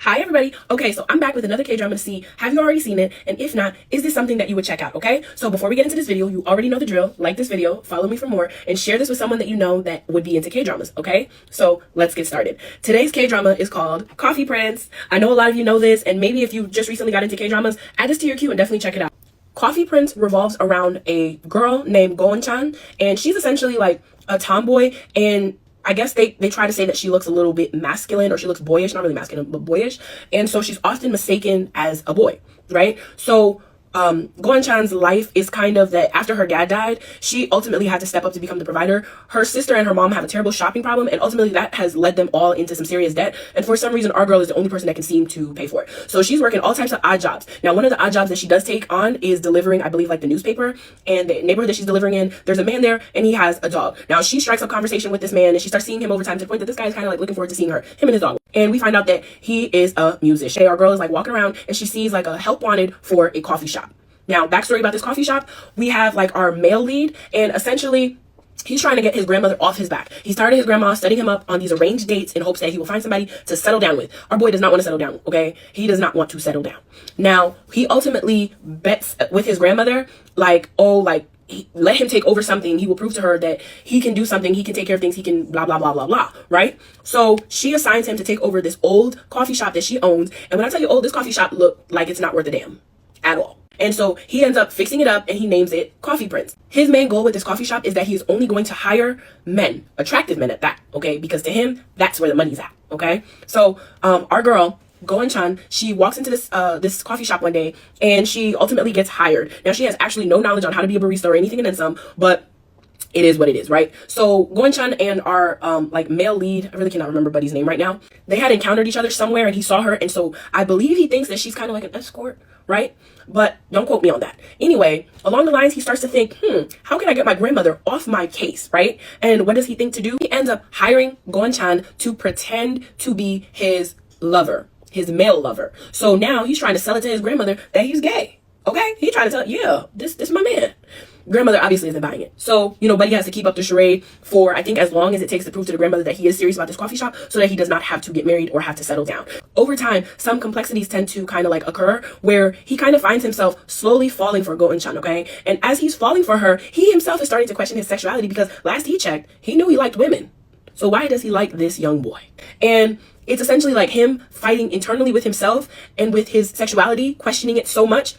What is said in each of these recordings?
Hi everybody. Okay, so I'm back with another K-drama to see, have you already seen it? And if not, is this something that you would check out, okay? So before we get into this video, you already know the drill. Like this video, follow me for more, and share this with someone that you know that would be into K-dramas, okay? So let's get started. Today's K-drama is called Coffee Prince. I know a lot of you know this, and maybe if you just recently got into K-dramas, add this to your queue and definitely check it out. Coffee Prince revolves around a girl named Goeun-chan, and she's essentially like a tomboy, and I guess they try to say that she looks a little bit masculine, or she looks boyish, not really masculine, but boyish. And so she's often mistaken as a boy, right? So Goeun-chan's life is kind of that after her dad died, she ultimately had to step up to become the provider. Her sister and her mom have a terrible shopping problem, and ultimately that has led them all into some serious debt. And for some reason, our girl is the only person that can seem to pay for it. So she's working all types of odd jobs. Now, one of the odd jobs that she does take on is delivering, I believe, like the newspaper. And the neighborhood that she's delivering in, there's a man there, and he has a dog. Now, she strikes up conversation with this man, and she starts seeing him over time to the point that this guy is kind of like looking forward to seeing her, him and his dog. And we find out that he is a musician. Our girl is like walking around, and she sees like a help wanted for a coffee shop. Now, backstory about this coffee shop, we have like our male lead, and essentially he's trying to get his grandmother off his back. He started his grandma, setting him up on these arranged dates in hopes that he will find somebody to settle down with. Our boy does not want to settle down, okay? He does not want to settle down. Now, he ultimately bets with his grandmother, like, oh, like, let him take over something. He will prove to her that he can do something. He can take care of things. He can blah, blah, blah, blah, blah, right? So she assigns him to take over this old coffee shop that she owns. And when I tell you old, this coffee shop looked like it's not worth a damn at all. And so he ends up fixing it up, and he names it Coffee Prince. His main goal with this coffee shop is that he is only going to hire men, attractive men at that, okay? Because to him, that's where the money's at, okay? So our girl, Goeun-chan, she walks into this coffee shop one day, and she ultimately gets hired. Now, she has actually no knowledge on how to be a barista or anything and then some, but it is what it is, right? So Goeun-chan and our like male lead, I really cannot remember Buddy's name right now, they had encountered each other somewhere, and he saw her, and so I believe he thinks that she's kind of like an escort, right? But don't quote me on that. Anyway, along the lines, he starts to think, how can I get my grandmother off my case, right? And what does he think to do? He ends up hiring Goeun-chan to pretend to be his lover, his male lover. So now he's trying to sell it to his grandmother that he's gay, okay? He's trying to tell, yeah, this is my man. Grandmother obviously isn't buying it. So, you know, Buddy has to keep up the charade for, I think, as long as it takes to prove to the grandmother that he is serious about this coffee shop, so that he does not have to get married or have to settle down. Over time, some complexities tend to kind of like occur where he kind of finds himself slowly falling for Goeun-chan, okay? And as he's falling for her, he himself is starting to question his sexuality, because last he checked, he knew he liked women. So why does he like this young boy? And it's essentially like him fighting internally with himself and with his sexuality, questioning it so much.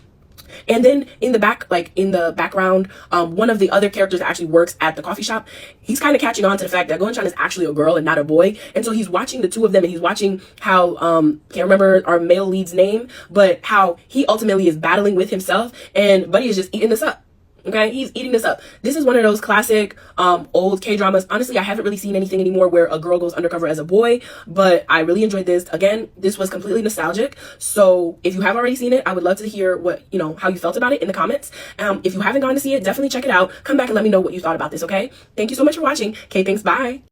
And then in the background, one of the other characters that actually works at the coffee shop, he's kind of catching on to the fact that Goeun-chan is actually a girl and not a boy. And so he's watching the two of them, and he's watching how, can't remember our male lead's name, but how he ultimately is battling with himself, and Buddy is just eating this up. Okay, he's eating this up. This is one of those classic old K-dramas. Honestly, I haven't really seen anything anymore where a girl goes undercover as a boy, but I really enjoyed this. Again, this was completely nostalgic. So if you have already seen it, I would love to hear what, you know, how you felt about it in the comments. If you haven't gone to see it, definitely check it out. Come back and let me know what you thought about this, okay? Thank you so much for watching. Okay, thanks, bye.